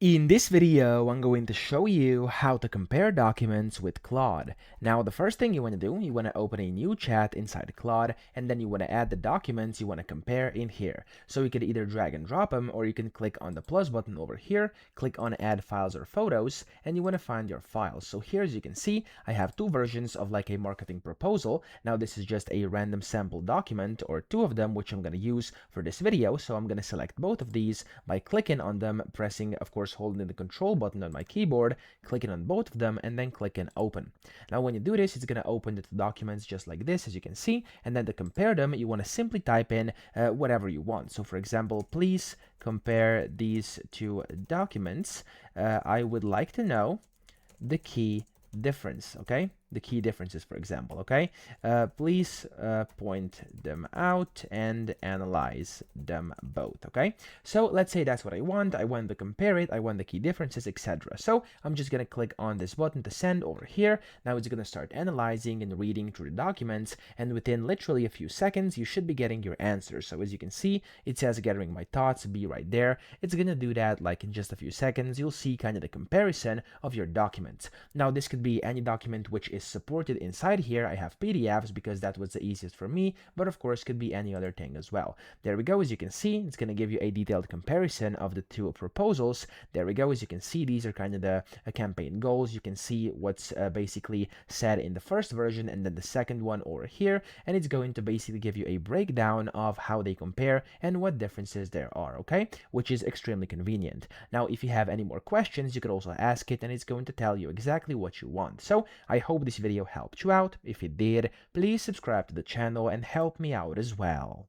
In this video, I'm going to show you how to compare documents with Claude. Now, the first thing you want to do, you want to open a new chat inside Claude, and then you want to add the documents you want to compare in here. So you can either drag and drop them, or you can click on the plus button over here, click on Add Files or Photos, and you want to find your files. So here, as you can see, I have two versions of like a marketing proposal. Now, this is just a random sample document, or two of them, which I'm going to use for this video. So I'm going to select both of these by clicking on them, pressing, of course, holding the control button on my keyboard, clicking on both of them, and then clicking open. Now when you do this, it's going to open the documents just like this, as you can see, and then to compare them, you want to simply type in whatever you want. So for example, please compare these two documents. I would like to know the key difference, okay? The key differences, for example, okay? Please point them out and analyze them both, okay? So let's say that's what I want. I want to compare it. I want the key differences, etc. So I'm just going to click on this button to send over here. Now it's going to start analyzing and reading through the documents, and within literally a few seconds, you should be getting your answers. So as you can see, it says gathering my thoughts, be right there. It's going to do that like in just a few seconds. You'll see kind of the comparison of your documents. Now this could be any document which is supported inside here. I have PDFs because that was the easiest for me, but of course could be any other thing as well. There we go. As you can see, it's going to give you a detailed comparison of the two proposals. There we go. As you can see, these are kind of the campaign goals. You can see what's basically said in the first version and then the second one over here, and it's going to basically give you a breakdown of how they compare and what differences there are, okay, which is extremely convenient. Now if you have any more questions, you could also ask it, and it's going to tell you exactly what you want. So I hope this video helped you out. If it did, please subscribe to the channel and help me out as well.